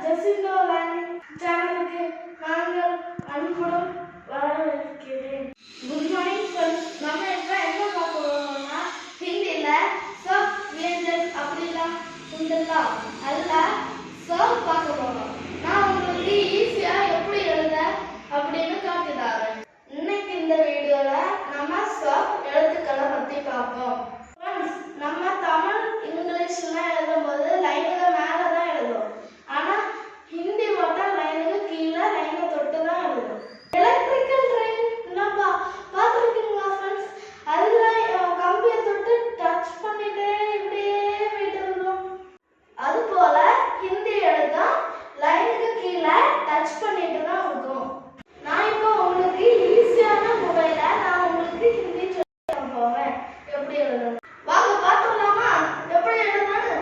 ஜெசிண்டோ learning சேனலுக்கு நாங்கள் அன்புடன் வரவேற்கிறேன். Good morning friends. நம்ம இப்போ என்ன பார்க்க போறோம்னா ஹிந்தியில் சப் வியஞ்சன் அப்படிலாம் உண்டுல்ல, அதில் சப் பார்க்க போறோம். நான் உங்களுக்கு ஈஸியாக எப்படி எழுத அப்படின்னு காட்டுதாரேன். இன்னைக்கு இந்த வீடியோவில் நம்ம சப் எழுத்துக்களை பற்றி பார்ப்போம். ஃப்ரெண்ட்ஸ், நம்ம தமிழ் இங்கிலீஷ்லாம் எழுதும்போது லைனுக்கு மேலே தான் எழுதுவோம். ஆனால் ஹிந்தி மட்டும் லைனுக்கு கீழே லைனை தொட்டு தான் எழுதுவோம். எலக்ட்ரிக்கல் ட்ரெயின் பார்த்துருக்கீங்களா ஃப்ரெண்ட்ஸ்? அதில் கம்பியை தொட்டு டச் பண்ணிட்டே இப்படியே போயிட்டு இருந்தோம். அதுபோல ஹிந்தி எழுதும் லைனுக்கு கீழே டச் பண்ணிட்டு தான் இருக்கும். நான் இப்போ உங்களுக்கு ஈஸியான முறையில் நான் உங்களுக்கு ஹிந்தி சொல்லி போவேன் எப்படி எழுதணும். வாங்க பார்த்துடலாமா எப்படி எழுதணும்னு.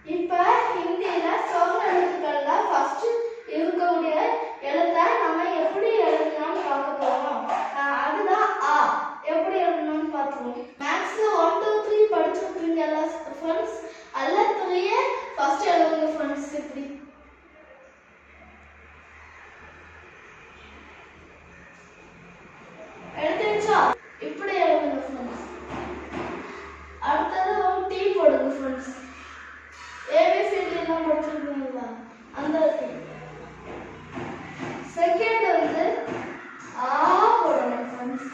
இப்போ ஹிந்தியில் சொல் எழுத்துக்கள்ல ஃபர்ஸ்ட் இருக்கக்கூடிய எழுத்தை நம்ம எப்படி எழுதணும்னு பார்க்க போறோம். அதுதான் ஆ. எப்படி எழுதணும்னு பார்த்துருவோம். மேக்ஸ் 1 2 3 படிச்சிருப்பீங்கல்ல ஃப்ரெண்ட்ஸ், அதில் 3 ஃபர்ஸ்ட் எழுதுங்க ஃப்ரெண்ட்ஸ். இப்படி எழுதிச்சா இப்படி எழுதுங்க ஃப்ரெண்ட்ஸ். அடுத்தது ஒரு டீ போடுங்க ஃப்ரெண்ட்ஸ். ஏபிசிடி எல்லாம் படிச்சிருக்கீங்களா அந்த டீ. செகண்ட் வந்து ஆ போடணும் ஃப்ரெண்ட்ஸ்.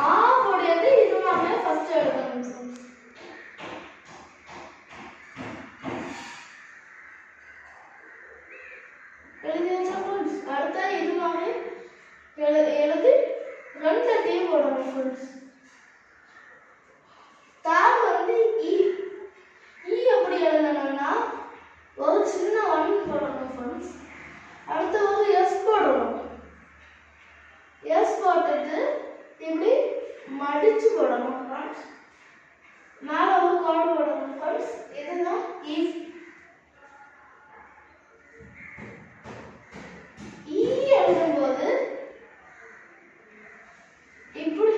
ஆ போடுறது இது மாதிரி ஃபர்ஸ்ட் எழுதணும் ஃப்ரெண்ட்ஸ். எழுதிச்சா ஃப்ரெண்ட்ஸ். அடுத்த இது மாதிரி எழுதி ரெண்டு டீ போடணும் ஃப்ரெண்ட்ஸ். தார் வந்து இ. இ எப்படி எழுதணும்னா ஒரு சின்ன 1 போடணும் ஃப்ரெண்ட்ஸ். அடுத்து ஒரு எஸ் போடணும். எஸ் போட்டுட்டு இப்படி மடிச்சு போடணும் ஃப்ரெண்ட்ஸ். மேலே ஒரு கோடு போடணும் ஃப்ரெண்ட்ஸ். இதுதான் இ. இ எழுதும்போது இப்படி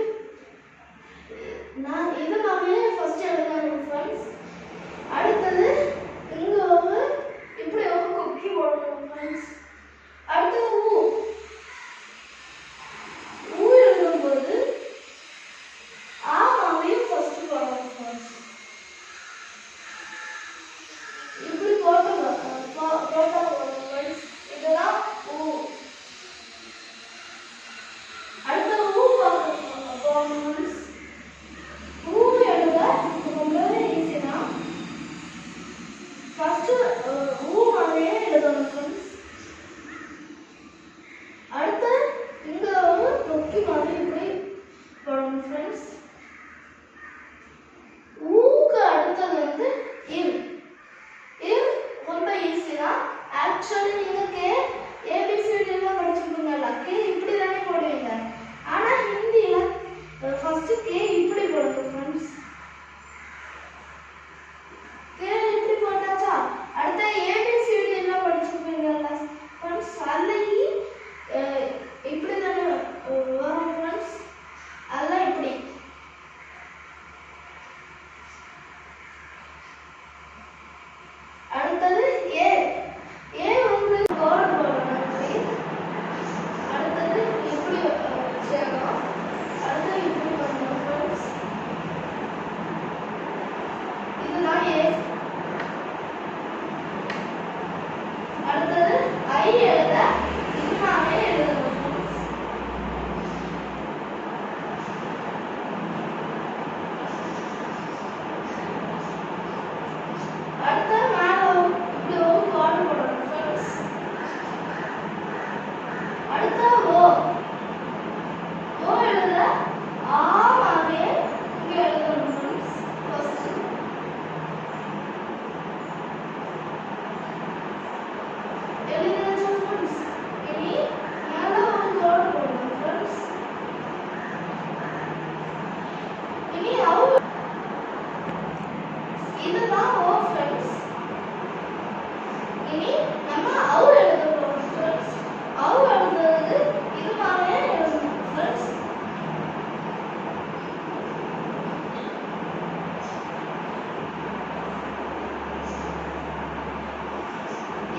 நான் இது மாதிரியே ஃபர்ஸ்ட் எழுதணும் ஃப்ரெண்ட்ஸ். அடுத்தது இங்க ஒரு இப்படி ஒரு கொக்கி போடணும் ஃப்ரெண்ட்ஸ். அடுத்தது ஊ. ஊ எழுதும்போது ஆ மாதிரியே ஃபர்ஸ்ட் போடணும் ஃப்ரெண்ட்ஸ். இப்படி போடணும் ஃப்ரெண்ட்ஸ். இதெல்லாம் ஊ. அடுத்த ஊ போடணும் ஃப்ரெண்ட்ஸ். ஊ எழுத ரொம்பவே ஈஸி தான். ஃபர்ஸ்ட் ஊ மாதிரியே எழுதணும் ஃப்ரெண்ட்ஸ். அடுத்து இங்க ஒரு கொக்கி மாதிரி இப்படி போடணும் ஃப்ரெண்ட்ஸ். ஊக்கு அடுத்தது வந்து இவ். இவ் ரொம்ப ஈஸி தான். ஆக்சுவலி நீங்க கே ஏபிசிடி எல்லாம் படிச்சிருக்கீங்கல்ல, கே இப்படி தானே போடுவீங்க. ஆனா ஹிந்தியில ஃபர்ஸ்ட் கே இப்படி போடுங்க ஃப்ரெண்ட்ஸ். கே இப்படி போட்டாச்சா? அடுத்த ஏபிசிடி எல்லாம் படிச்சிருப்பீங்கல்ல ஃப்ரெண்ட்ஸ், அதுல இப்படி தானே வரும் ஃப்ரெண்ட்ஸ். அதெல்லாம் இப்படி. அடுத்தது ஏ. ஏ வந்து கோடு போடணும் இப்படி. அடுத்தது இப்படி செய்யணும். அடுத்து இப்படி பண்ணணும் ஃப்ரெண்ட்ஸ். இதுதான் ஏ. அடுத்தது ஐ எழுத இது மாதிரி எழுதணும் ஃப்ரெண்ட்ஸ். அடுத்த மேலே இப்படி ஒரு கோடு போடணும் ஃப்ரெண்ட்ஸ். அடுத்த ஓ. ஓ எழுத ஆ மாதிரியே இங்கே எழுதணும் ஃப்ரெண்ட்ஸ். ஃபர்ஸ்ட் எழுதியாச்சு ஃப்ரெண்ட்ஸ். இனி மேலே ஒரு கோடு போடணும் ஃப்ரெண்ட்ஸ். இனி அவு. இதுதான் ஓ ஃப்ரெண்ட்ஸ். இனி நம்ம அவு எழுத போறோம் ஃப்ரெண்ட்ஸ். அவு எழுதுறது இது மாதிரியே எழுதணும் ஃப்ரெண்ட்ஸ்.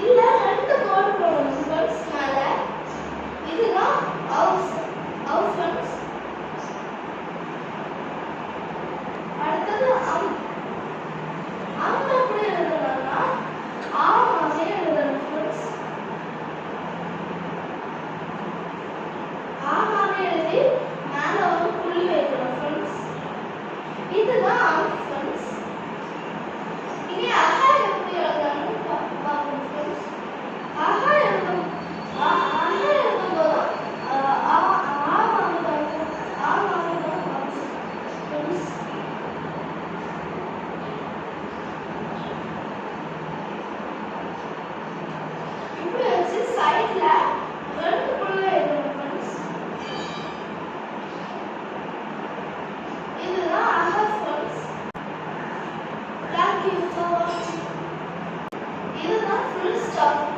இல்ல Thank you for watching. இதுதான் full stop.